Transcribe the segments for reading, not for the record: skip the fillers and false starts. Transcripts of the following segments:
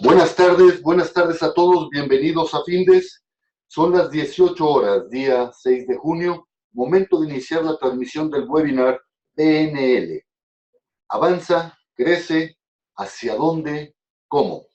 Buenas tardes a todos, bienvenidos a Findes. Son las 18 horas, día 6 de junio, momento de iniciar la transmisión del webinar PNL. Avanza, crece, ¿hacia dónde? ¿Cómo?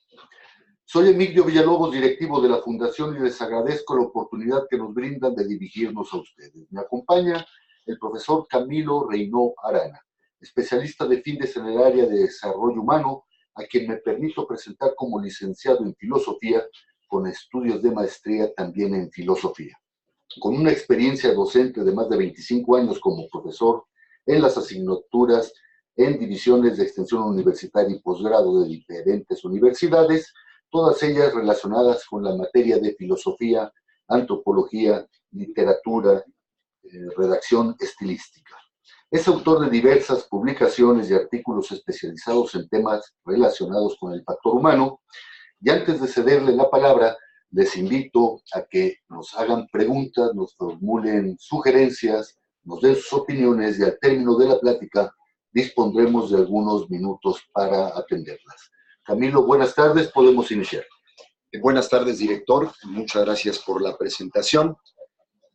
Soy Emilio Villalobos, directivo de la Fundación, y les agradezco la oportunidad que nos brindan de dirigirnos a ustedes. Me acompaña el profesor Camilo Reynó Arana, especialista de Findes en el área de desarrollo humano, a quien me permito presentar como licenciado en filosofía, con estudios de maestría también en filosofía. Con una experiencia docente de más de 25 años como profesor en las asignaturas en divisiones de extensión universitaria y posgrado de diferentes universidades, todas ellas relacionadas con la materia de filosofía, antropología, literatura, redacción estilística. Es autor de diversas publicaciones y artículos especializados en temas relacionados con el factor humano. Y antes de cederle la palabra, les invito a que nos hagan preguntas, nos formulen sugerencias, nos den sus opiniones y al término de la plática dispondremos de algunos minutos para atenderlas. Camilo, buenas tardes, podemos iniciar. Buenas tardes, director. Muchas gracias por la presentación.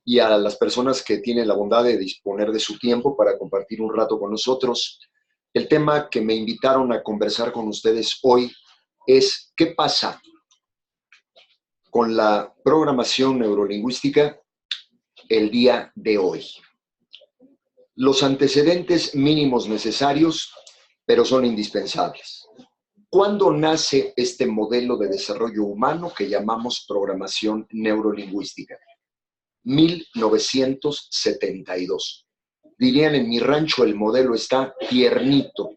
Y a las personas que tienen la bondad de disponer de su tiempo para compartir un rato con nosotros. El tema que me invitaron a conversar con ustedes hoy es ¿qué pasa con la programación neurolingüística el día de hoy? Los antecedentes mínimos necesarios, pero son indispensables. ¿Cuándo nace este modelo de desarrollo humano que llamamos programación neurolingüística? 1972. Dirían en mi rancho, el modelo está tiernito,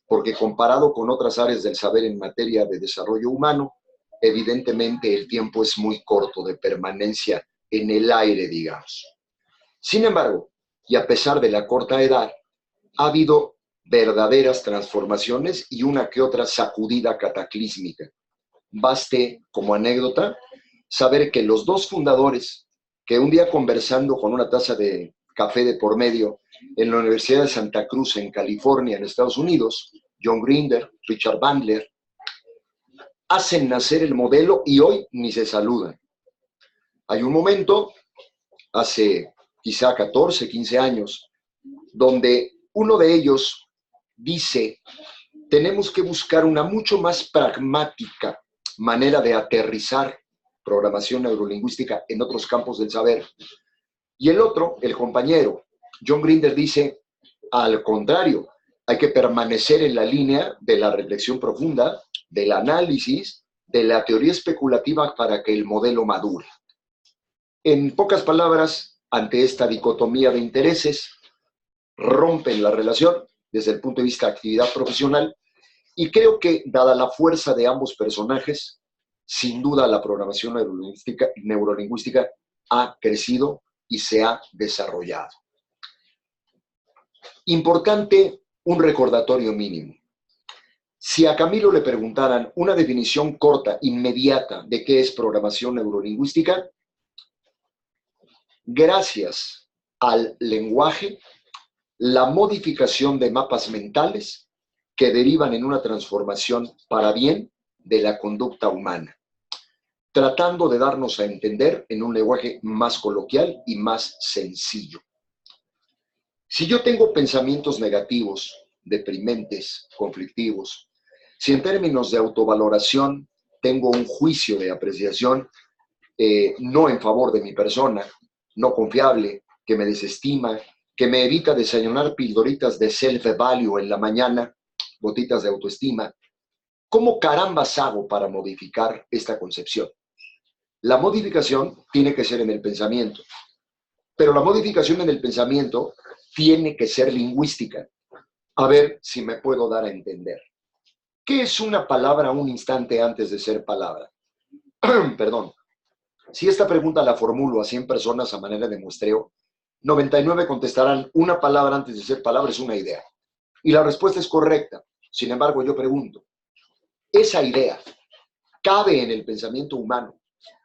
porque comparado con otras áreas del saber en materia de desarrollo humano, evidentemente el tiempo es muy corto de permanencia en el aire, digamos. Sin embargo, y a pesar de la corta edad, ha habido verdaderas transformaciones y una que otra sacudida cataclísmica. Baste como anécdota saber que los dos fundadores, que un día conversando con una taza de café de por medio en la Universidad de Santa Cruz en California, en Estados Unidos, John Grinder, Richard Bandler, hacen nacer el modelo y hoy ni se saludan. Hay un momento, hace quizá 14, 15 años, donde uno de ellos dice, tenemos que buscar una mucho más pragmática manera de aterrizar programación neurolingüística en otros campos del saber. Y el otro, el compañero, John Grinder, dice, al contrario, hay que permanecer en la línea de la reflexión profunda, del análisis, de la teoría especulativa para que el modelo madure. En pocas palabras, ante esta dicotomía de intereses, rompen la relación desde el punto de vista de actividad profesional y creo que, dada la fuerza de ambos personajes, sin duda la programación neurolingüística ha crecido y se ha desarrollado. Importante, un recordatorio mínimo. Si a Camilo le preguntaran una definición corta, inmediata, de qué es programación neurolingüística, gracias al lenguaje, la modificación de mapas mentales que derivan en una transformación para bien de la conducta humana, tratando de darnos a entender en un lenguaje más coloquial y más sencillo. Si yo tengo pensamientos negativos, deprimentes, conflictivos, si en términos de autovaloración tengo un juicio de apreciación no en favor de mi persona, no confiable, que me desestima, que me evita desayunar pildoritas de self-value en la mañana, gotitas de autoestima, ¿cómo carambas hago para modificar esta concepción? La modificación tiene que ser en el pensamiento, pero la modificación en el pensamiento tiene que ser lingüística. A ver si me puedo dar a entender. ¿Qué es una palabra un instante antes de ser palabra? Perdón. Si esta pregunta la formulo a 100 personas a manera de muestreo, 99 contestarán una palabra antes de ser palabra es una idea. Y la respuesta es correcta. Sin embargo, yo pregunto, ¿esa idea cabe en el pensamiento humano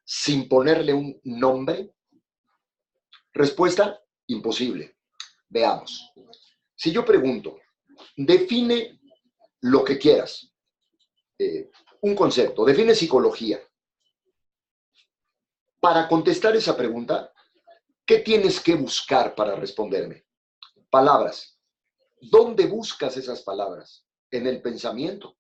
sin ponerle un nombre? Respuesta, imposible. Veamos. Si yo pregunto, define lo que quieras, un concepto, define psicología. Para contestar esa pregunta, ¿qué tienes que buscar para responderme? Palabras. ¿Dónde buscas esas palabras? En el pensamiento.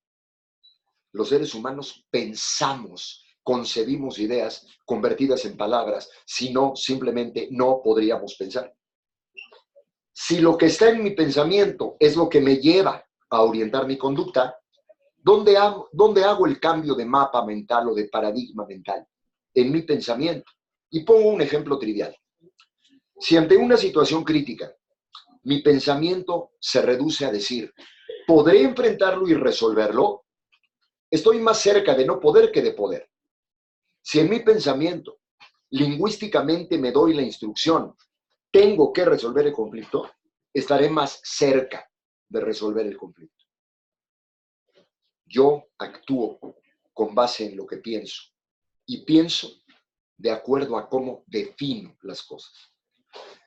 Los seres humanos pensamos, concebimos ideas convertidas en palabras, si no, simplemente no podríamos pensar. Si lo que está en mi pensamiento es lo que me lleva a orientar mi conducta, ¿dónde hago el cambio de mapa mental o de paradigma mental? En mi pensamiento. Y pongo un ejemplo trivial. Si ante una situación crítica, mi pensamiento se reduce a decir, ¿podré enfrentarlo y resolverlo? Estoy más cerca de no poder que de poder. Si en mi pensamiento, lingüísticamente me doy la instrucción, tengo que resolver el conflicto, estaré más cerca de resolver el conflicto. Yo actúo con base en lo que pienso y pienso de acuerdo a cómo defino las cosas.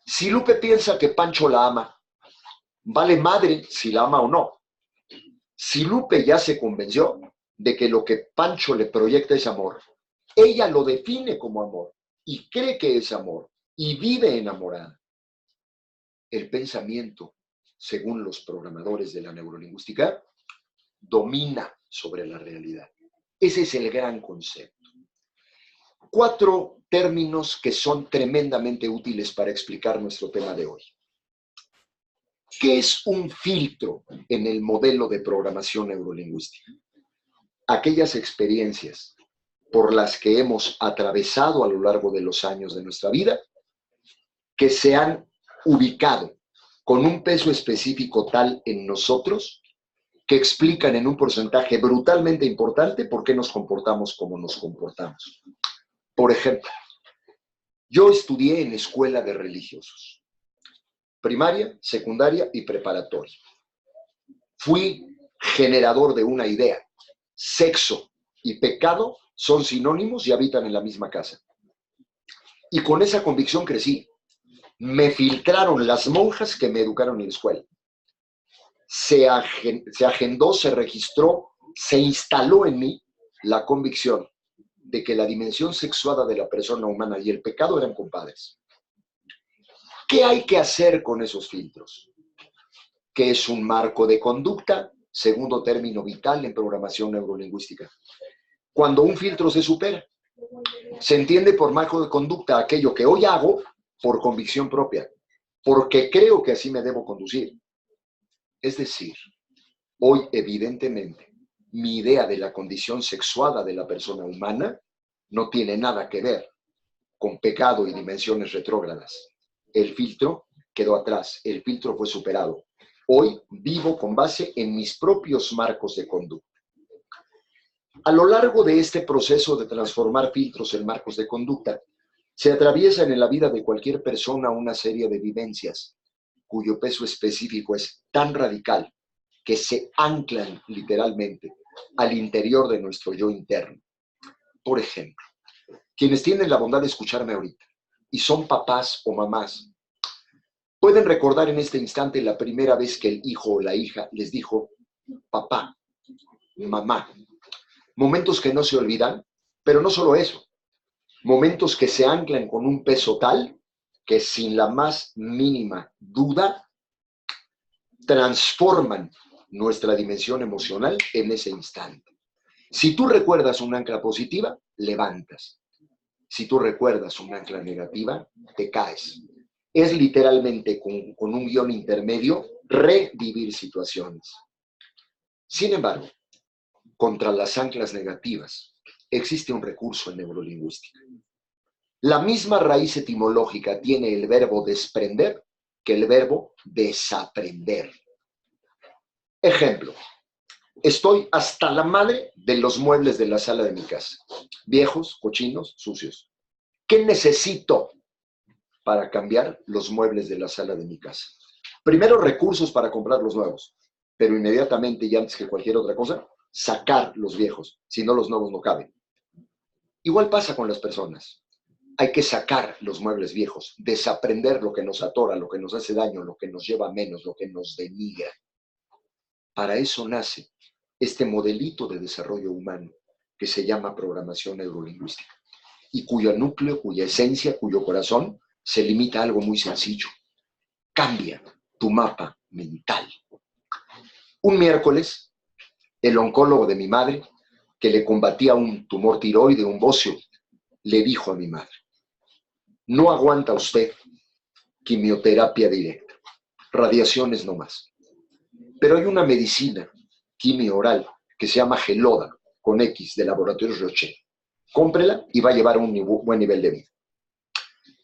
Si Lupe piensa que Pancho la ama, vale madre si la ama o no. Si Lupe ya se convenció de que lo que Pancho le proyecta es amor, ella lo define como amor y cree que es amor y vive enamorada. El pensamiento, según los programadores de la neurolingüística, domina sobre la realidad. Ese es el gran concepto. 4 términos que son tremendamente útiles para explicar nuestro tema de hoy. ¿Qué es un filtro en el modelo de programación neurolingüística? Aquellas experiencias por las que hemos atravesado a lo largo de los años de nuestra vida, que se han ubicado con un peso específico tal en nosotros, que explican en un porcentaje brutalmente importante por qué nos comportamos como nos comportamos. Por ejemplo, yo estudié en escuela de religiosos, primaria, secundaria y preparatoria. Fui generador de una idea. Sexo y pecado son sinónimos y habitan en la misma casa. Y con esa convicción crecí. Me filtraron las monjas que me educaron en la escuela. Se agendó, se registró, se instaló en mí la convicción de que la dimensión sexuada de la persona humana y el pecado eran compadres. ¿Qué hay que hacer con esos filtros? ¿Qué es un marco de conducta? Segundo término vital en programación neurolingüística. Cuando un filtro se supera, se entiende por marco de conducta aquello que hoy hago por convicción propia, porque creo que así me debo conducir. Es decir, hoy evidentemente mi idea de la condición sexuada de la persona humana no tiene nada que ver con pecado y dimensiones retrógradas. El filtro quedó atrás, el filtro fue superado. Hoy vivo con base en mis propios marcos de conducta. A lo largo de este proceso de transformar filtros en marcos de conducta, se atraviesan en la vida de cualquier persona una serie de vivencias cuyo peso específico es tan radical que se anclan literalmente al interior de nuestro yo interno. Por ejemplo, quienes tienen la bondad de escucharme ahorita y son papás o mamás, pueden recordar en este instante la primera vez que el hijo o la hija les dijo papá, mamá. Momentos que no se olvidan, pero no solo eso, momentos que se anclan con un peso tal que sin la más mínima duda transforman nuestra dimensión emocional en ese instante. Si tú recuerdas un ancla positiva, levantas. Si tú recuerdas un ancla negativa, te caes. Es literalmente con un guión intermedio revivir situaciones. Sin embargo, contra las anclas negativas existe un recurso en neurolingüística. La misma raíz etimológica tiene el verbo desprender que el verbo desaprender. Ejemplo, estoy hasta la madre de los muebles de la sala de mi casa. Viejos, cochinos, sucios. ¿Qué necesito para cambiar los muebles de la sala de mi casa? Primero, recursos para comprar los nuevos, pero inmediatamente y antes que cualquier otra cosa, sacar los viejos, si no los nuevos no caben. Igual pasa con las personas. Hay que sacar los muebles viejos, desaprender lo que nos atora, lo que nos hace daño, lo que nos lleva a menos, lo que nos denigra. Para eso nace este modelito de desarrollo humano que se llama programación neurolingüística y cuyo núcleo, cuya esencia, cuyo corazón se limita a algo muy sencillo. Cambia tu mapa mental. Un miércoles, el oncólogo de mi madre, que le combatía un tumor tiroide, un bocio, le dijo a mi madre: no aguanta usted quimioterapia directa, radiaciones no más. Pero hay una medicina quimio oral que se llama Geloda, con X, de Laboratorios Rocher. Cómprela y va a llevar un buen nivel de vida.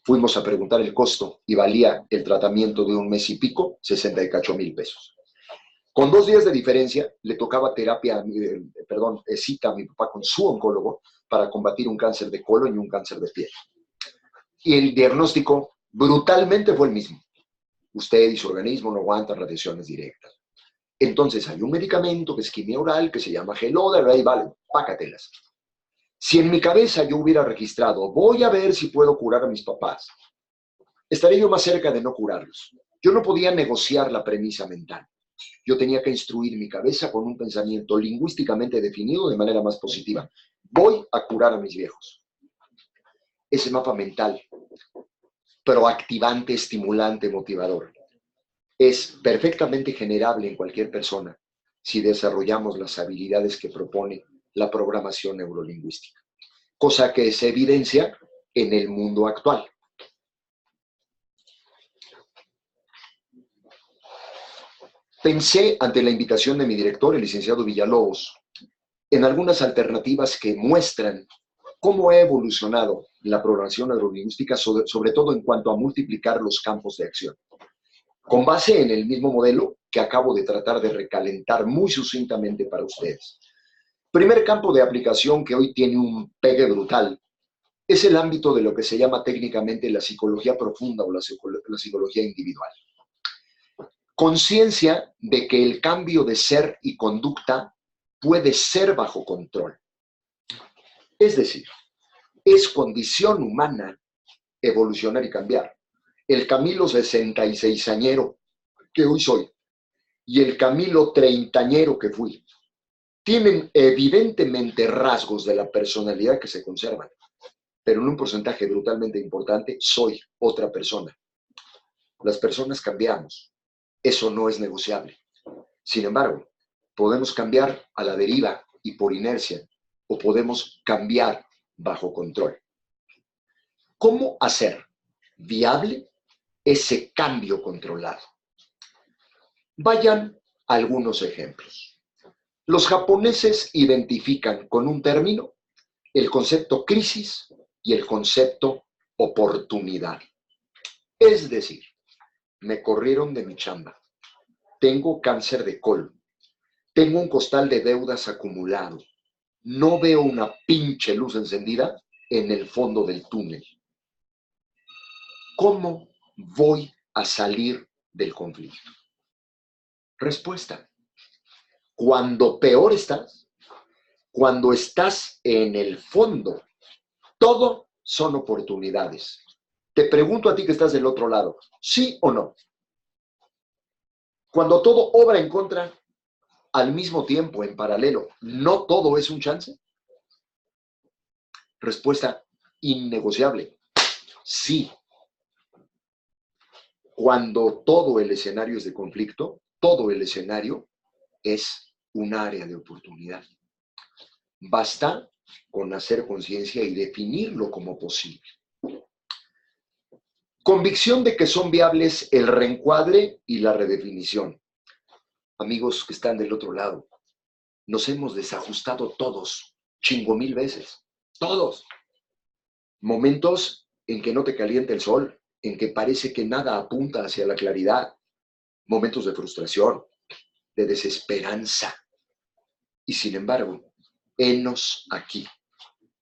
Fuimos a preguntar el costo y valía el tratamiento de un mes y pico, 68,000 pesos. Con 2 días de diferencia, le tocaba cita a mi papá con su oncólogo para combatir un cáncer de colon y un cáncer de piel. Y el diagnóstico brutalmente fue el mismo. Usted y su organismo no aguantan radiaciones directas. Entonces hay un medicamento que es quimio oral que se llama Geloda, ahí vale, pácatelas. Si en mi cabeza yo hubiera registrado, voy a ver si puedo curar a mis papás, estaría yo más cerca de no curarlos. Yo no podía negociar la premisa mental. Yo tenía que instruir mi cabeza con un pensamiento lingüísticamente definido de manera más positiva. Voy a curar a mis viejos. Ese mapa mental, proactivante, estimulante, motivador, es perfectamente generable en cualquier persona si desarrollamos las habilidades que propone la programación neurolingüística, cosa que se evidencia en el mundo actual. Pensé, ante la invitación de mi director, el licenciado Villalobos, en algunas alternativas que muestran cómo ha evolucionado la programación neurolingüística, sobre todo en cuanto a multiplicar los campos de acción. Con base en el mismo modelo que acabo de tratar de recalentar muy sucintamente para ustedes. Primer campo de aplicación que hoy tiene un pegue brutal es el ámbito de lo que se llama técnicamente la psicología profunda o la psicología individual. Conciencia de que el cambio de ser y conducta puede ser bajo control. Es decir, es condición humana evolucionar y cambiar. El Camilo 66añero que hoy soy y el Camilo 30añero que fui tienen evidentemente rasgos de la personalidad que se conservan, pero en un porcentaje brutalmente importante soy otra persona. Las personas cambiamos, eso no es negociable. Sin embargo, podemos cambiar a la deriva y por inercia, o podemos cambiar bajo control. ¿Cómo hacer viable ese cambio controlado? Vayan a algunos ejemplos. Los japoneses identifican con un término el concepto crisis y el concepto oportunidad. Es decir, me corrieron de mi chamba, tengo cáncer de colon, tengo un costal de deudas acumulado, no veo una pinche luz encendida en el fondo del túnel. ¿Cómo voy a salir del conflicto? Respuesta: cuando peor estás, cuando estás en el fondo, todo son oportunidades. Te pregunto a ti que estás del otro lado, ¿sí o no? Cuando todo obra en contra, al mismo tiempo, en paralelo, ¿no todo es un chance? Respuesta innegociable: sí. Cuando todo el escenario es de conflicto, todo el escenario es un área de oportunidad. Basta con hacer conciencia y definirlo como posible. Convicción de que son viables el reencuadre y la redefinición. Amigos que están del otro lado, nos hemos desajustado todos, 5,000 veces, todos. Momentos en que no te calienta el sol, en que parece que nada apunta hacia la claridad. Momentos de frustración, de desesperanza. Y sin embargo, henos aquí.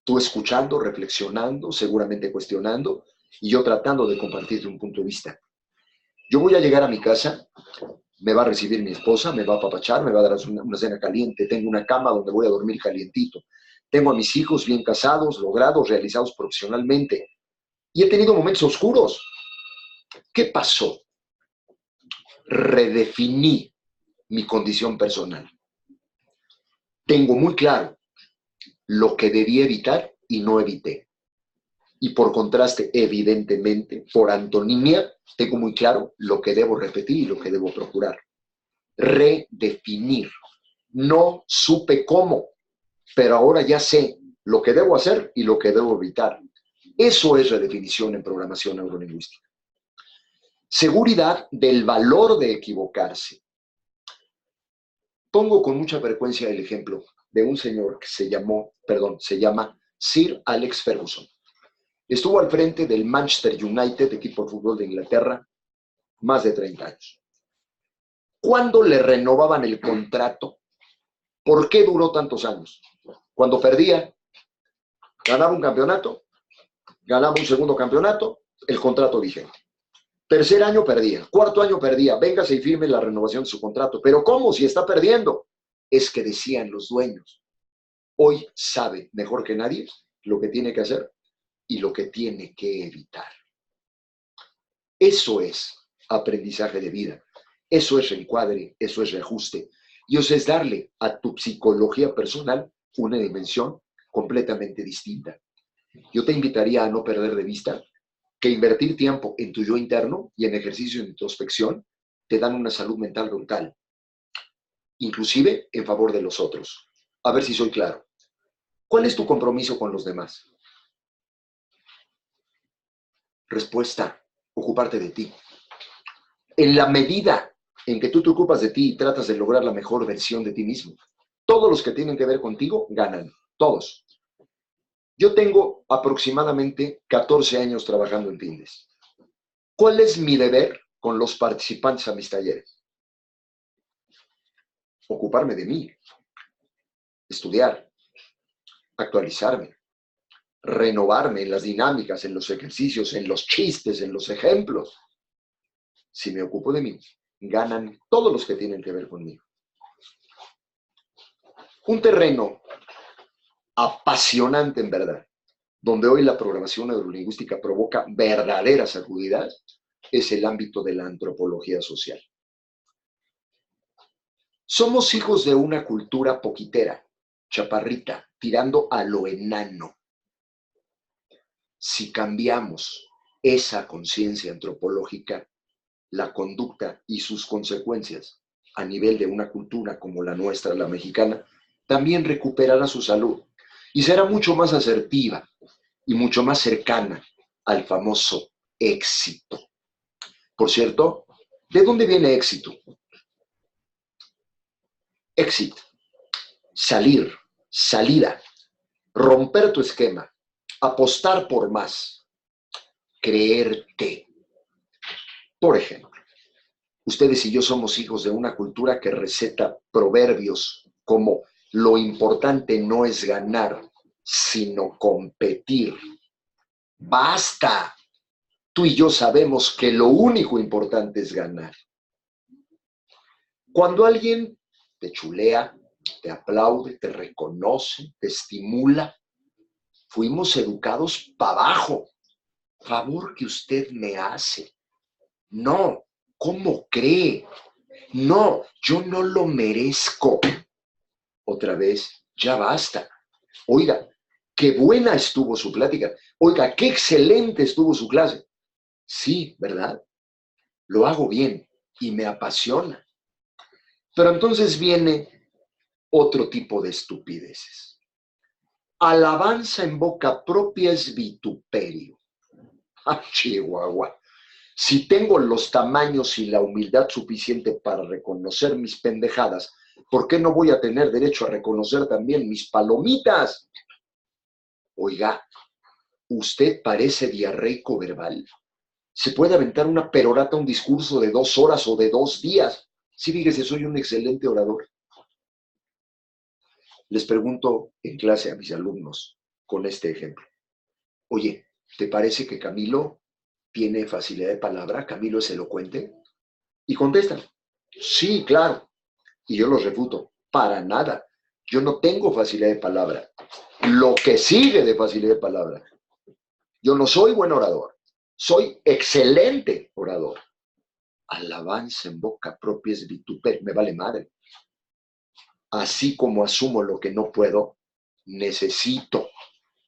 Tú escuchando, reflexionando, seguramente cuestionando, y yo tratando de compartirte un punto de vista. Yo voy a llegar a mi casa, me va a recibir mi esposa, me va a apapachar, me va a dar una cena caliente, tengo una cama donde voy a dormir calientito. Tengo a mis hijos bien casados, logrados, realizados profesionalmente. Y he tenido momentos oscuros. ¿Qué pasó? Redefiní mi condición personal. Tengo muy claro lo que debía evitar y no evité. Y por contraste, evidentemente, por antonimia, tengo muy claro lo que debo repetir y lo que debo procurar. Redefinir. No supe cómo, pero ahora ya sé lo que debo hacer y lo que debo evitar. Eso es redefinición en programación neurolingüística. Seguridad del valor de equivocarse. Pongo con mucha frecuencia el ejemplo de un señor que se llama Sir Alex Ferguson. Estuvo al frente del Manchester United, equipo de fútbol de Inglaterra, más de 30 años. ¿Cuándo le renovaban el contrato? ¿Por qué duró tantos años? Cuando perdía, ganaba un campeonato, ganaba un segundo campeonato, el contrato vigente. Tercer año perdía, cuarto año perdía, véngase y firme la renovación de su contrato. ¿Pero cómo si está perdiendo? Es que decían los dueños. Hoy sabe mejor que nadie lo que tiene que hacer y lo que tiene que evitar. Eso es aprendizaje de vida, eso es reencuadre, eso es reajuste. Y eso es darle a tu psicología personal una dimensión completamente distinta. Yo te invitaría a no perder de vista que invertir tiempo en tu yo interno y en ejercicio de introspección te dan una salud mental brutal, inclusive en favor de los otros. A ver si soy claro. ¿Cuál es tu compromiso con los demás? Respuesta, ocuparte de ti. En la medida en que tú te ocupas de ti y tratas de lograr la mejor versión de ti mismo, todos los que tienen que ver contigo ganan, todos. Yo tengo aproximadamente 14 años trabajando en Pindes. ¿Cuál es mi deber con los participantes a mis talleres? Ocuparme de mí, estudiar, actualizarme, renovarme en las dinámicas, en los ejercicios, en los chistes, en los ejemplos. Si me ocupo de mí, ganan todos los que tienen que ver conmigo. Un terreno apasionante en verdad, donde hoy la programación neurolingüística provoca verdaderas sacudidas, es el ámbito de la antropología social. Somos hijos de una cultura poquitera, chaparrita, tirando a lo enano. Si cambiamos esa conciencia antropológica, la conducta y sus consecuencias a nivel de una cultura como la nuestra, la mexicana, también recuperará su salud y será mucho más asertiva y mucho más cercana al famoso éxito. Por cierto, ¿de dónde viene éxito? Exit, salir, salida, romper tu esquema, apostar por más, creerte. Por ejemplo, ustedes y yo somos hijos de una cultura que receta proverbios como lo importante no es ganar, sino competir. ¡Basta! Tú y yo sabemos que lo único importante es ganar. Cuando alguien te chulea, te aplaude, te reconoce, te estimula, fuimos educados para abajo. Favor que usted me hace. No, ¿cómo cree? No, yo no lo merezco. Otra vez, ya basta. Oiga, qué buena estuvo su plática. Oiga, qué excelente estuvo su clase. Sí, ¿verdad? Lo hago bien y me apasiona. Pero entonces viene otro tipo de estupideces. Alabanza en boca propia es vituperio. ¡Ah, Chihuahua! Si tengo los tamaños y la humildad suficiente para reconocer mis pendejadas, ¿por qué no voy a tener derecho a reconocer también mis palomitas? Oiga, usted parece diarreico verbal. Se puede aventar una perorata, un discurso de 2 horas o de 2 días. Sí, fíjese, soy un excelente orador. Les pregunto en clase a mis alumnos con este ejemplo. Oye, ¿te parece que Camilo tiene facilidad de palabra? ¿Camilo es elocuente? Y contestan, sí, claro. Y yo los refuto, para nada. Yo no tengo facilidad de palabra. Lo que sigue de facilidad de palabra. Yo no soy buen orador. Soy excelente orador. Alabanza en boca propia es vituperio. Me vale madre. Así como asumo lo que no puedo, necesito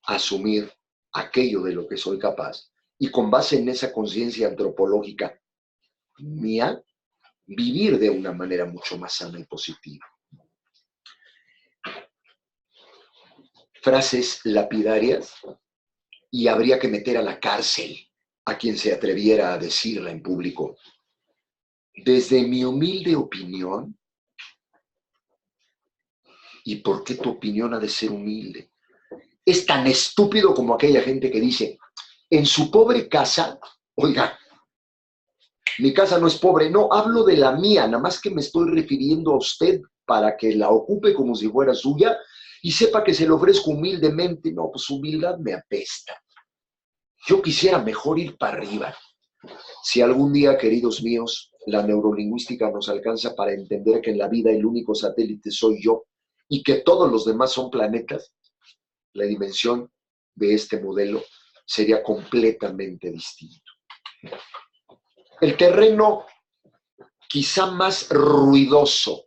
asumir aquello de lo que soy capaz y con base en esa conciencia antropológica mía, vivir de una manera mucho más sana y positiva. Frases lapidarias y habría que meter a la cárcel a quien se atreviera a decirla en público. Desde mi humilde opinión, ¿y por qué tu opinión ha de ser humilde? Es tan estúpido como aquella gente que dice, en su pobre casa, oiga, mi casa no es pobre, no, hablo de la mía, nada más que me estoy refiriendo a usted para que la ocupe como si fuera suya y sepa que se le ofrezco humildemente. No, pues humildad me apesta. Yo quisiera mejor ir para arriba. Si algún día, queridos míos, la neurolingüística nos alcanza para entender que en la vida el único satélite soy yo y que todos los demás son planetas, la dimensión de este modelo sería completamente distinto. El terreno quizá más ruidoso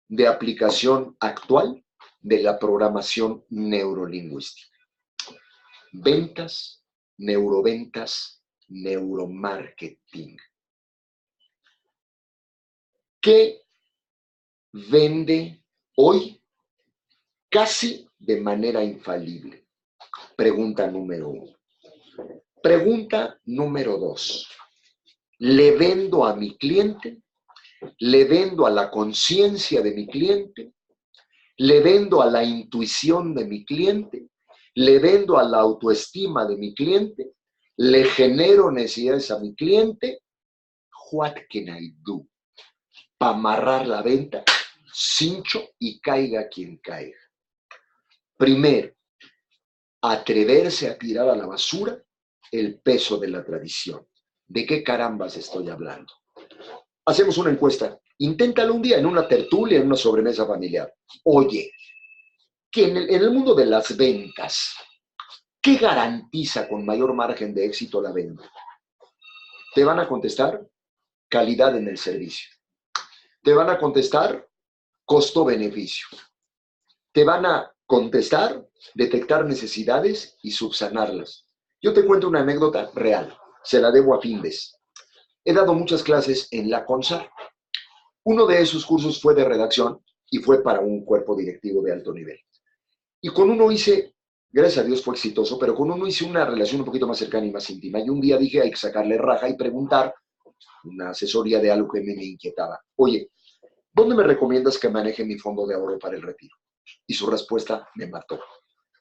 de aplicación actual de la programación neurolingüística. Ventas, neuroventas, neuromarketing. ¿Qué vende hoy casi de manera infalible? Pregunta número 1. Pregunta número 2. ¿Le vendo a mi cliente? ¿Le vendo a la conciencia de mi cliente? ¿Le vendo a la intuición de mi cliente? ¿Le vendo a la autoestima de mi cliente? ¿Le genero necesidades a mi cliente? What can I do? Para amarrar la venta, cincho y caiga quien caiga. Primero, atreverse a tirar a la basura el peso de la tradición. ¿De qué carambas estoy hablando? Hacemos una encuesta. Inténtalo un día en una tertulia, en una sobremesa familiar. Oye, que en el mundo de las ventas, ¿qué garantiza con mayor margen de éxito la venta? Te van a contestar calidad en el servicio. Te van a contestar costo-beneficio. Te van a contestar detectar necesidades y subsanarlas. Yo te cuento una anécdota real. Se la debo a Findes. He dado muchas clases en la CONSAR. Uno de esos cursos fue de redacción y fue para un cuerpo directivo de alto nivel. Y con uno hice, gracias a Dios fue exitoso, pero con uno hice una relación un poquito más cercana y más íntima. Y un día dije, hay que sacarle raja y preguntar una asesoría de algo que me inquietaba. Oye, ¿dónde me recomiendas que maneje mi fondo de ahorro para el retiro? Y su respuesta me mató.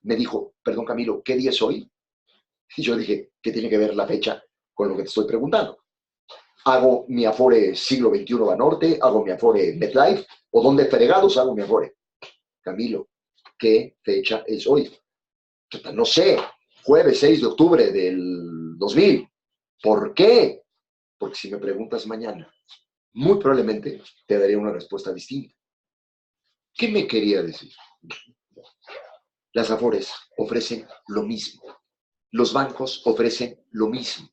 Me dijo, perdón Camilo, ¿qué día es hoy? Y yo dije, ¿qué tiene que ver la fecha con lo que te estoy preguntando? ¿Hago mi Afore siglo XXI Banorte? ¿Hago mi Afore MetLife? ¿O dónde fregados hago mi Afore? Camilo, ¿qué fecha es hoy? No sé, jueves 6 de octubre del 2000. ¿Por qué? Porque si me preguntas mañana, muy probablemente te daré una respuesta distinta. ¿Qué me quería decir? Las Afores ofrecen lo mismo. Los bancos ofrecen lo mismo.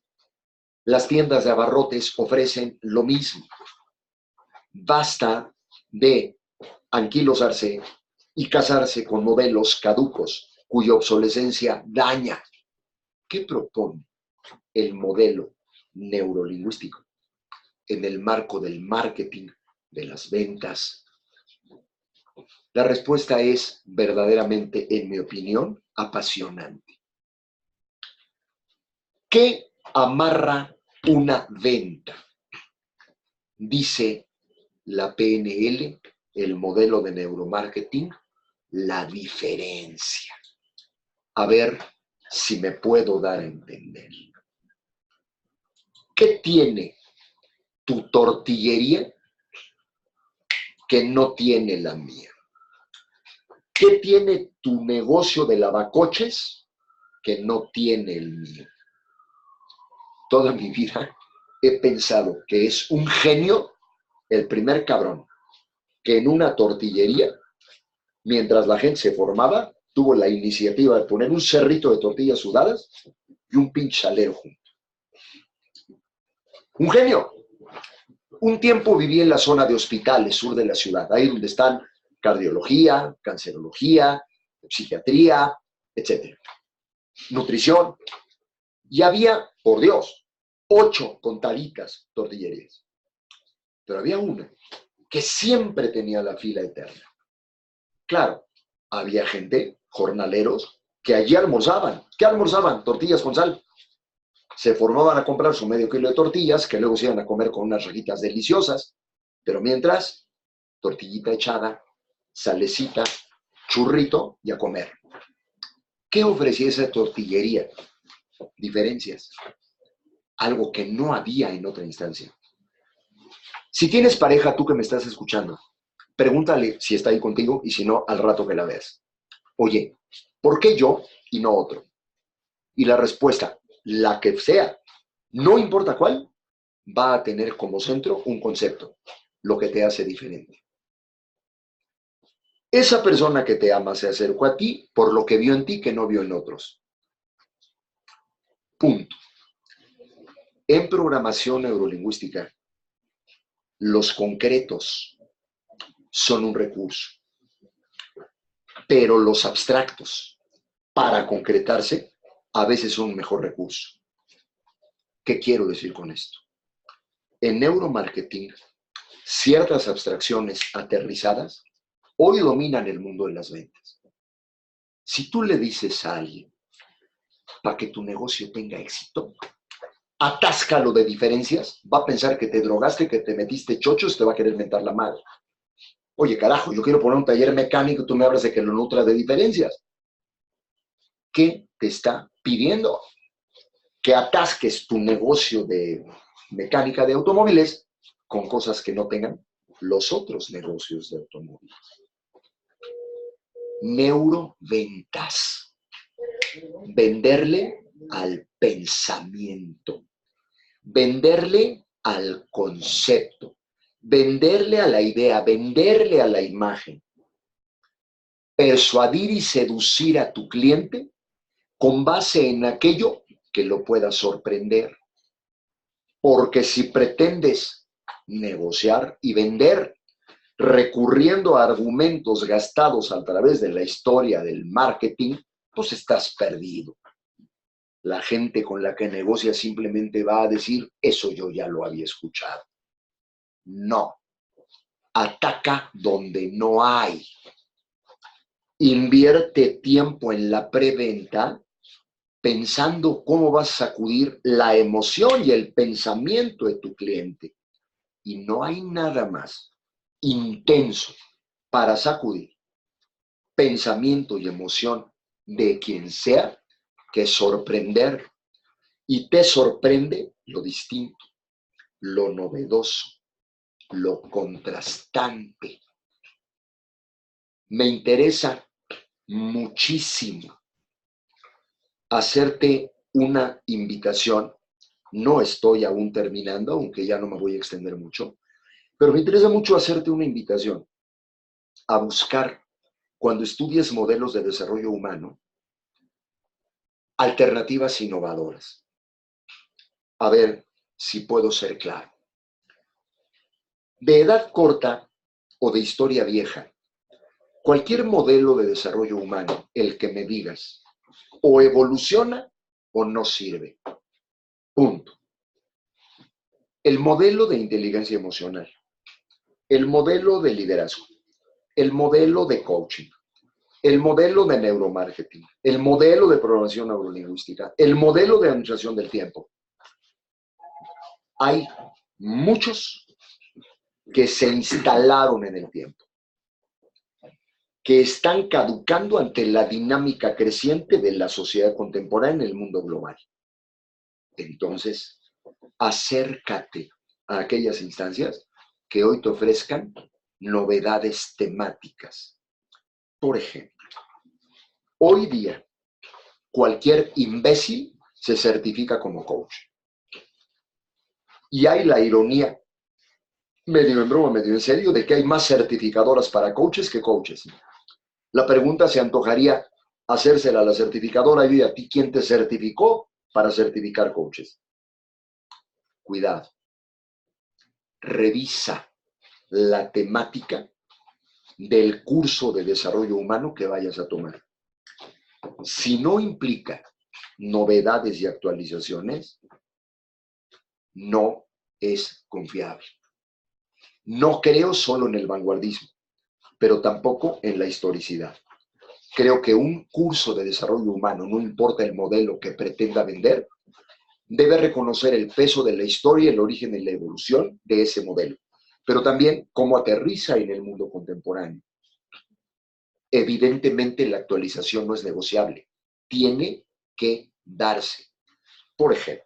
Las tiendas de abarrotes ofrecen lo mismo. Basta de anquilosarse y casarse con modelos caducos cuya obsolescencia daña. ¿Qué propone el modelo neurolingüístico en el marco del marketing, de las ventas? La respuesta es verdaderamente, en mi opinión, apasionante. ¿Qué amarra una venta? Dice la PNL, el modelo de neuromarketing, la diferencia. A ver si me puedo dar a entender. ¿Qué tiene tu tortillería que no tiene la mía? ¿Qué tiene tu negocio de lavacoches que no tiene el mío? Toda mi vida he pensado que es un genio el primer cabrón que en una tortillería, mientras la gente se formaba, tuvo la iniciativa de poner un cerrito de tortillas sudadas y un pinche salero junto. Un genio. Un tiempo viví en la zona de hospitales, sur de la ciudad, ahí donde están cardiología, cancerología, psiquiatría, etc. Nutrición. Y había, por Dios, 8 contaditas tortillerías. Pero había una que siempre tenía la fila eterna. Claro, había gente, jornaleros, que allí almorzaban. ¿Qué almorzaban? Tortillas con sal. Se formaban a comprar su medio kilo de tortillas, que luego se iban a comer con unas rajitas deliciosas. Pero mientras, tortillita echada, salecita, churrito y a comer. ¿Qué ofrecía esa tortillería? Diferencias. Algo que no había en otra instancia. Si tienes pareja, tú que me estás escuchando, pregúntale si está ahí contigo y si no, al rato que la veas. Oye, ¿por qué yo y no otro? Y la respuesta, la que sea, no importa cuál, va a tener como centro un concepto, lo que te hace diferente. Esa persona que te ama se acercó a ti por lo que vio en ti que no vio en otros. Punto. En programación neurolingüística, los concretos son un recurso, pero los abstractos, para concretarse, a veces son un mejor recurso. ¿Qué quiero decir con esto? En neuromarketing, ciertas abstracciones aterrizadas hoy dominan el mundo de las ventas. Si tú le dices a alguien, para que tu negocio tenga éxito, atáscalo de diferencias, va a pensar que te drogaste, que te metiste chochos, te va a querer mentar la madre. Oye, carajo, yo quiero poner un taller mecánico y tú me hablas de que lo nutra de diferencias. ¿Qué te está pidiendo? Que atasques tu negocio de mecánica de automóviles con cosas que no tengan los otros negocios de automóviles. Neuroventas. Venderle al pensamiento. Venderle al concepto. Venderle a la idea. Venderle a la imagen. Persuadir y seducir a tu cliente con base en aquello que lo pueda sorprender. Porque si pretendes negociar y vender recurriendo a argumentos gastados a través de la historia del marketing, pues estás perdido. La gente con la que negocia simplemente va a decir, eso yo ya lo había escuchado. No. Ataca donde no hay. Invierte tiempo en la preventa pensando cómo vas a sacudir la emoción y el pensamiento de tu cliente. Y no hay nada más intenso para sacudir pensamiento y emoción de quien sea que sorprender. Y te sorprende lo distinto, lo novedoso, lo contrastante. Me interesa muchísimo hacerte una invitación. No estoy aún terminando, aunque ya no me voy a extender mucho, pero me interesa mucho hacerte una invitación a buscar, cuando estudies modelos de desarrollo humano, alternativas innovadoras. A ver si puedo ser claro. De edad corta o de historia vieja, cualquier modelo de desarrollo humano, el que me digas, o evoluciona o no sirve. Punto. El modelo de inteligencia emocional, el modelo de liderazgo, el modelo de coaching, el modelo de neuromarketing, el modelo de programación neurolingüística, el modelo de administración del tiempo. Hay muchos que se instalaron en el tiempo, que están caducando ante la dinámica creciente de la sociedad contemporánea en el mundo global. Entonces, acércate a aquellas instancias que hoy te ofrezcan novedades temáticas. Por ejemplo, hoy día, cualquier imbécil se certifica como coach. Y hay la ironía, medio en broma, medio en serio, de que hay más certificadoras para coaches que coaches. La pregunta se antojaría hacérsela a la certificadora y a ti, ¿quién te certificó para certificar coaches? Cuidado. Revisa la temática del curso de desarrollo humano que vayas a tomar. si no implica novedades y actualizaciones, no es confiable. No creo solo en el vanguardismo, pero tampoco en la historicidad. Creo que un curso de desarrollo humano, no importa el modelo que pretenda vender, debe reconocer el peso de la historia, el origen y la evolución de ese modelo, pero también cómo aterriza en el mundo contemporáneo. Evidentemente, la actualización no es negociable, tiene que darse. Por ejemplo,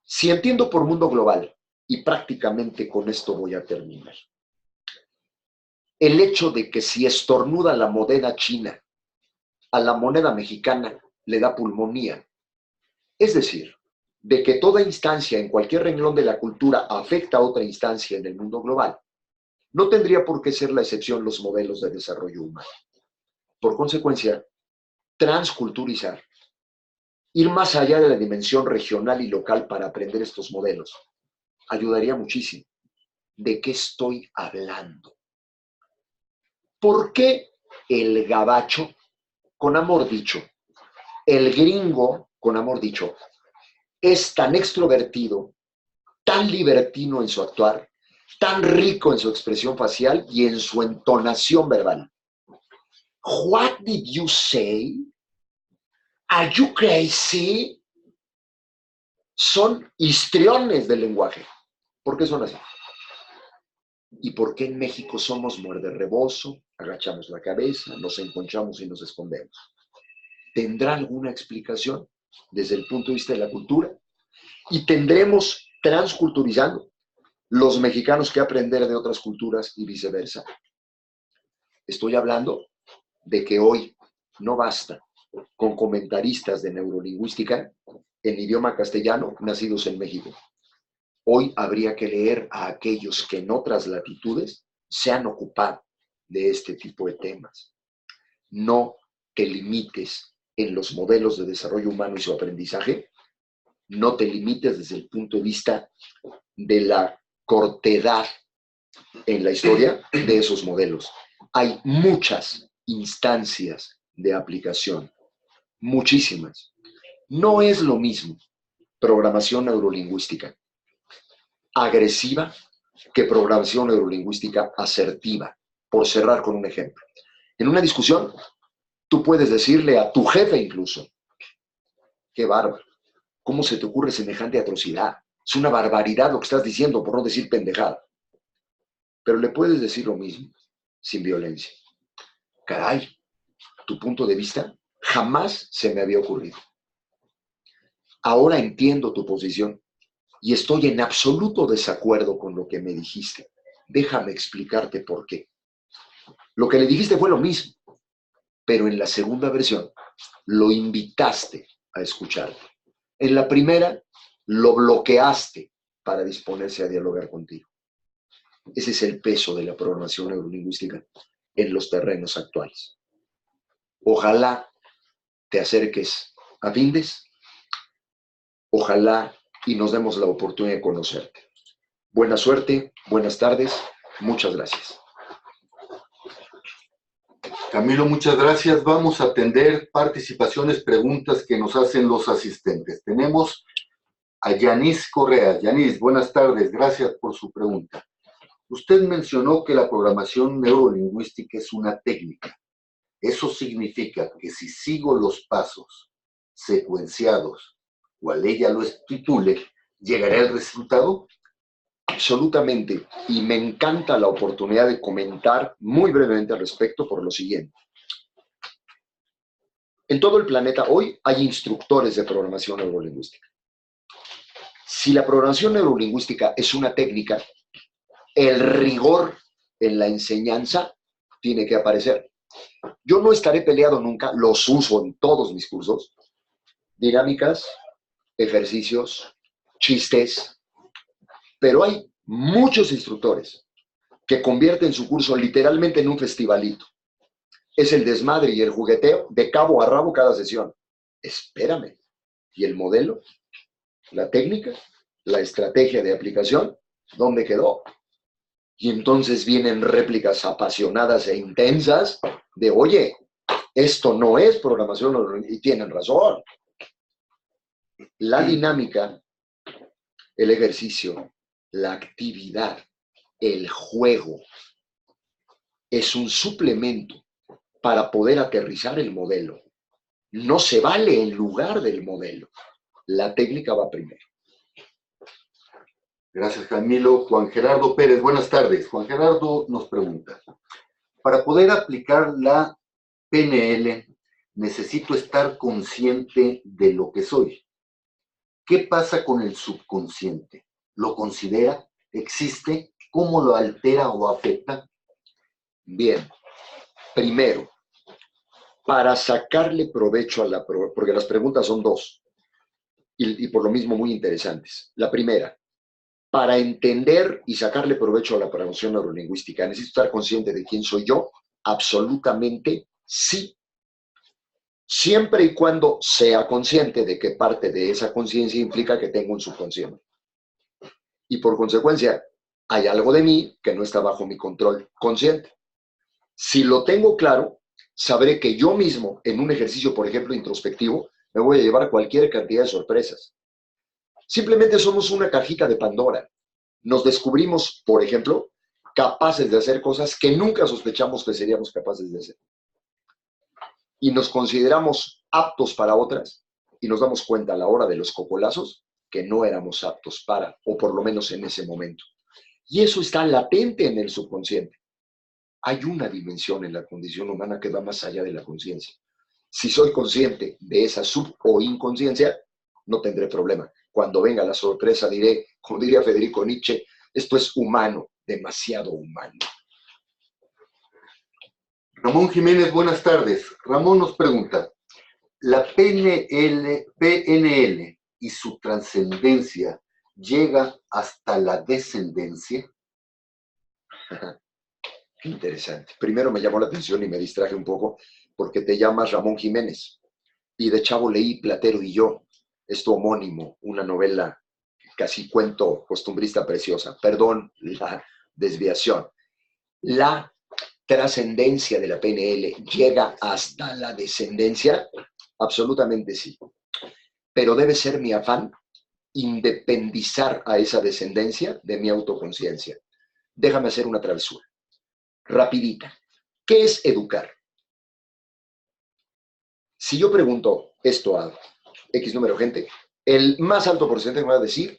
si entiendo por mundo global, y prácticamente con esto voy a terminar, el hecho de que si estornuda la moneda china, a la moneda mexicana le da pulmonía, es decir, de que toda instancia en cualquier renglón de la cultura afecta a otra instancia en el mundo global, no tendría por qué ser la excepción los modelos de desarrollo humano. Por consecuencia, transculturizar, ir más allá de la dimensión regional y local para aprender estos modelos, ayudaría muchísimo. ¿De qué estoy hablando? ¿Por qué el gabacho, con amor dicho, el gringo, con amor dicho, es tan extrovertido, tan libertino en su actuar, tan rico en su expresión facial y en su entonación verbal? What did you say? Are you crazy? Son histriones del lenguaje. ¿Por qué son así? ¿Y por qué en México somos muerde rebozo, agachamos la cabeza, nos encontramos y nos escondemos? ¿Tendrá alguna explicación desde el punto de vista de la cultura? ¿Y tendremos, transculturizando, los mexicanos que aprender de otras culturas y viceversa? Estoy hablando de que hoy no basta con comentaristas de neurolingüística en idioma castellano nacidos en México. Hoy habría que leer a aquellos que en otras latitudes se han ocupado de este tipo de temas. No te limites en los modelos de desarrollo humano y su aprendizaje. No te limites desde el punto de vista de la cortedad en la historia de esos modelos. Hay muchas instancias de aplicación, muchísimas. No es lo mismo programación neurolingüística agresiva que programación neurolingüística asertiva, por cerrar con un ejemplo. En una discusión, tú puedes decirle a tu jefe incluso, qué bárbaro, ¿cómo se te ocurre semejante atrocidad? Es una barbaridad lo que estás diciendo, por no decir pendejada. Pero le puedes decir lo mismo, sin violencia. Caray, tu punto de vista jamás se me había ocurrido. Ahora entiendo tu posición y estoy en absoluto desacuerdo con lo que me dijiste. Déjame explicarte por qué. Lo que le dijiste fue lo mismo, pero en la segunda versión lo invitaste a escucharte. En la primera lo bloqueaste para disponerse a dialogar contigo. Ese es el peso de la programación neurolingüística en los terrenos actuales. Ojalá te acerques a Findes, ojalá y nos demos la oportunidad de conocerte. Buena suerte, buenas tardes, muchas gracias. Camilo, muchas gracias. Vamos a atender participaciones, preguntas que nos hacen los asistentes. Tenemos a Yanis Correa. Yanis, buenas tardes, gracias por su pregunta. Usted mencionó que la programación neurolingüística es una técnica. ¿Eso significa que si sigo los pasos secuenciados, cual ella lo estipule, llegaré al resultado? Absolutamente, y me encanta la oportunidad de comentar muy brevemente al respecto por lo siguiente. En todo el planeta hoy hay instructores de programación neurolingüística. Si la programación neurolingüística es una técnica, el rigor en la enseñanza tiene que aparecer. Yo no estaré peleado nunca, los uso en todos mis cursos, dinámicas, ejercicios, chistes, pero hay muchos instructores que convierten su curso literalmente en un festivalito. Es el desmadre y el jugueteo de cabo a rabo cada sesión. Espérame. ¿Y el modelo? ¿La técnica? ¿La estrategia de aplicación? ¿Dónde quedó? Y entonces vienen réplicas apasionadas e intensas de, oye, Esto no es programación neurolingüística, y tienen razón. La dinámica, el ejercicio, la actividad, el juego, es un suplemento para poder aterrizar el modelo. No se vale en lugar del modelo. La técnica va primero. Gracias, Camilo. Juan Gerardo Pérez, buenas tardes. Juan Gerardo nos pregunta, para poder aplicar la PNL, necesito estar consciente de lo que soy. ¿Qué pasa con el subconsciente? ¿Lo considera? ¿Existe? ¿Cómo lo altera o afecta? Bien, primero, para sacarle provecho a la... porque las preguntas son dos, y por lo mismo muy interesantes. La primera, para entender y sacarle provecho a la programación neurolingüística, ¿necesito estar consciente de quién soy yo? Absolutamente sí. Siempre y cuando sea consciente de que parte de esa conciencia implica que tengo un subconsciente. Y por consecuencia, hay algo de mí que no está bajo mi control consciente. Si lo tengo claro, sabré que yo mismo, en un ejercicio, por ejemplo, introspectivo, me voy a llevar cualquier cantidad de sorpresas. Simplemente somos una cajita de Pandora. Nos descubrimos, por ejemplo, capaces de hacer cosas que nunca sospechamos que seríamos capaces de hacer. Y nos consideramos aptos para otras y nos damos cuenta a la hora de los cocolazos que no éramos aptos para, o por lo menos en ese momento. Y eso está latente en el subconsciente. Hay una dimensión en la condición humana que va más allá de la conciencia. Si soy consciente de esa sub o inconsciencia, no tendré problema. Cuando venga la sorpresa diré, como diría Federico Nietzsche, esto es humano, demasiado humano. Ramón Jiménez, buenas tardes. Ramón nos pregunta, ¿la PNL y su trascendencia llega hasta la descendencia? Qué interesante. Primero me llamó la atención y me distraje un poco porque te llamas Ramón Jiménez. Y de chavo leí Platero y yo, es tu homónimo, una novela casi cuento costumbrista preciosa. Perdón la desviación. La trascendencia de la PNL llega hasta la descendencia, absolutamente sí. Pero debe ser mi afán independizar a esa descendencia de mi autoconciencia. Déjame hacer una travesura, rapidita. ¿Qué es educar? Si yo pregunto esto a X número de gente, el más alto porcentaje me va a decir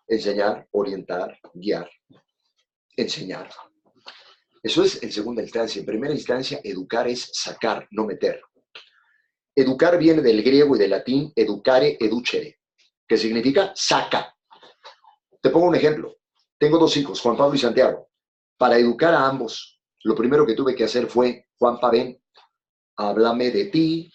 enseñar, orientar, guiar, enseñar. Eso es en segunda instancia. En primera instancia, educar es sacar, no meter. Educar viene del griego y del latín educare, educere, que significa saca. Te pongo un ejemplo. Tengo dos hijos, Juan Pablo y Santiago. Para educar a ambos, lo primero que tuve que hacer fue, Juanpa, ven, háblame de ti,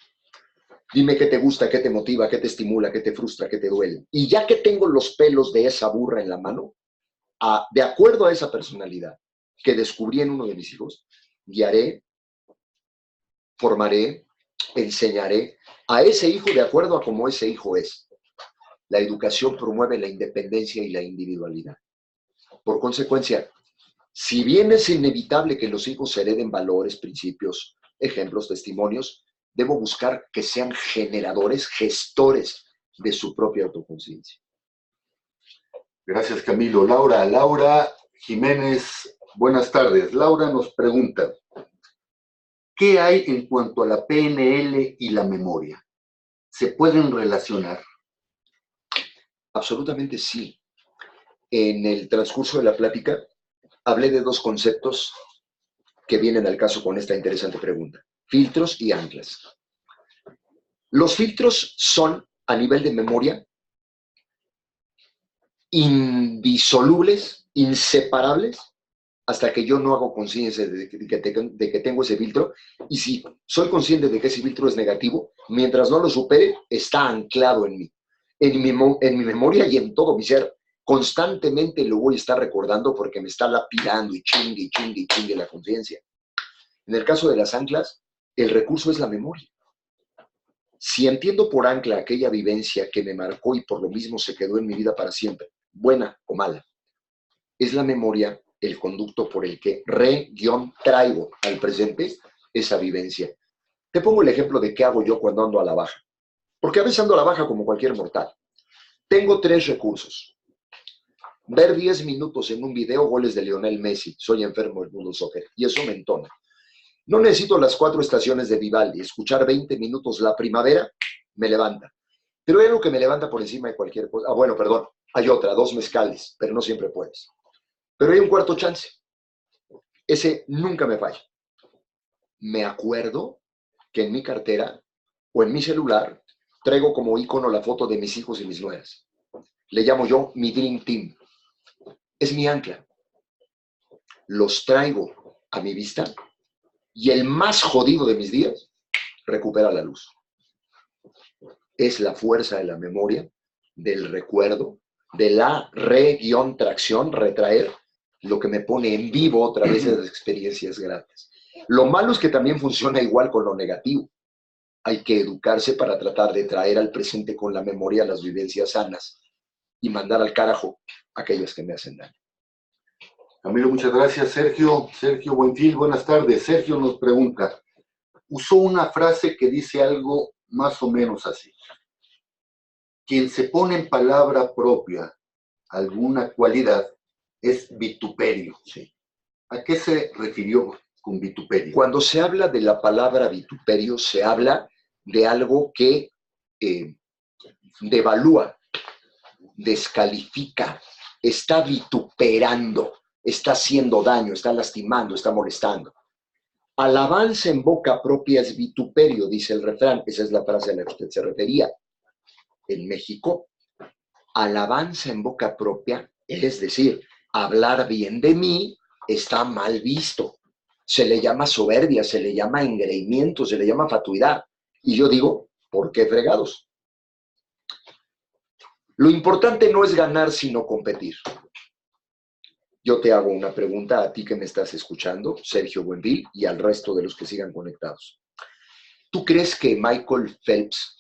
dime qué te gusta, qué te motiva, qué te estimula, qué te frustra, qué te duele. Y ya que tengo los pelos de esa burra en la mano, de acuerdo a esa personalidad que descubrí en uno de mis hijos, guiaré, formaré, enseñaré a ese hijo de acuerdo a cómo ese hijo es. La educación promueve la independencia y la individualidad. Por consecuencia, si bien es inevitable que los hijos hereden valores, principios, ejemplos, testimonios, debo buscar que sean generadores, gestores de su propia autoconciencia. Gracias, Camilo. Laura Jiménez, buenas tardes. Laura nos pregunta, ¿qué hay en cuanto a la PNL y la memoria? ¿Se pueden relacionar? Absolutamente sí. En el transcurso de la plática hablé de dos conceptos que vienen al caso con esta interesante pregunta: filtros y anclas. Los filtros son, a nivel de memoria, indisolubles, inseparables, hasta que yo no hago conciencia de que tengo ese filtro. Y si soy consciente de que ese filtro es negativo, mientras no lo supere, está anclado en mí, en mi memoria y en todo mi ser. Constantemente lo voy a estar recordando porque me está lapidando y chingue la conciencia. En el caso de las anclas, el recurso es la memoria. Si entiendo por ancla aquella vivencia que me marcó y por lo mismo se quedó en mi vida para siempre, buena o mala, es la memoria el conducto por el que traigo al presente esa vivencia. Te pongo el ejemplo de qué hago yo cuando ando a la baja. Porque a veces ando a la baja como cualquier mortal. Tengo 3 recursos. Ver 10 minutos en un video goles de Lionel Messi. Soy enfermo del mundo soccer. Y eso me entona. No necesito las 4 estaciones de Vivaldi. Escuchar 20 minutos La Primavera me levanta. Pero hay algo que me levanta por encima de cualquier cosa. Bueno, perdón. Hay otra, 2 mezcales. Pero no siempre puedes. Pero hay un cuarto chance. Ese nunca me falla. Me acuerdo que en mi cartera o en mi celular traigo como icono la foto de mis hijos y mis nueras. Le llamo yo mi Dream Team. Es mi ancla. Los traigo a mi vista y el más jodido de mis días recupera la luz. Es la fuerza de la memoria, del recuerdo, de la tracción, retraer, lo que me pone en vivo otra vez esas experiencias gratas. Lo malo es que también funciona igual con lo negativo. Hay que educarse para tratar de traer al presente con la memoria las vivencias sanas y mandar al carajo aquellas que me hacen daño. Camilo, muchas gracias. Sergio Buenfil, buenas tardes. Sergio nos pregunta, usó una frase que dice algo más o menos así. Quien se pone en palabra propia alguna cualidad es vituperio. Sí. ¿A qué se refirió con vituperio? Cuando se habla de la palabra vituperio, se habla de algo que devalúa, descalifica, está vituperando, está haciendo daño, está lastimando, está molestando. Alabanza en boca propia es vituperio, dice el refrán. Esa es la frase a la que usted se refería. En México, alabanza en boca propia, es decir, hablar bien de mí, está mal visto. Se le llama soberbia, se le llama engreimiento, se le llama fatuidad. Y yo digo, ¿por qué fregados? Lo importante no es ganar, sino competir. Yo te hago una pregunta a ti que me estás escuchando, Sergio Buenfil, y al resto de los que sigan conectados. ¿Tú crees que Michael Phelps,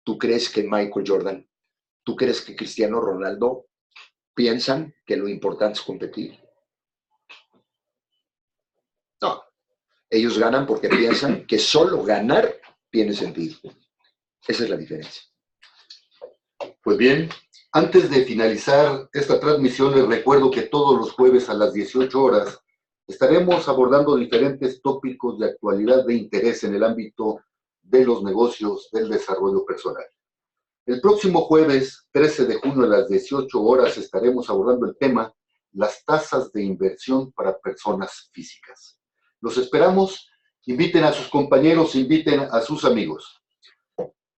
tú crees que Michael Jordan, tú crees que Cristiano Ronaldo piensan que lo importante es competir? No. Ellos ganan porque piensan que solo ganar tiene sentido. Esa es la diferencia. Pues bien, antes de finalizar esta transmisión, les recuerdo que todos los jueves a las 18 horas estaremos abordando diferentes tópicos de actualidad de interés en el ámbito de los negocios del desarrollo personal. El próximo jueves, 13 de junio a las 18 horas, estaremos abordando el tema las tasas de inversión para personas físicas. Los esperamos, inviten a sus compañeros, inviten a sus amigos.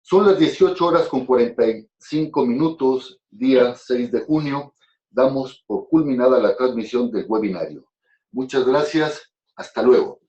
Son las 18 horas con 45 minutos, día 6 de junio. Damos por culminada la transmisión del webinario. Muchas gracias. Hasta luego.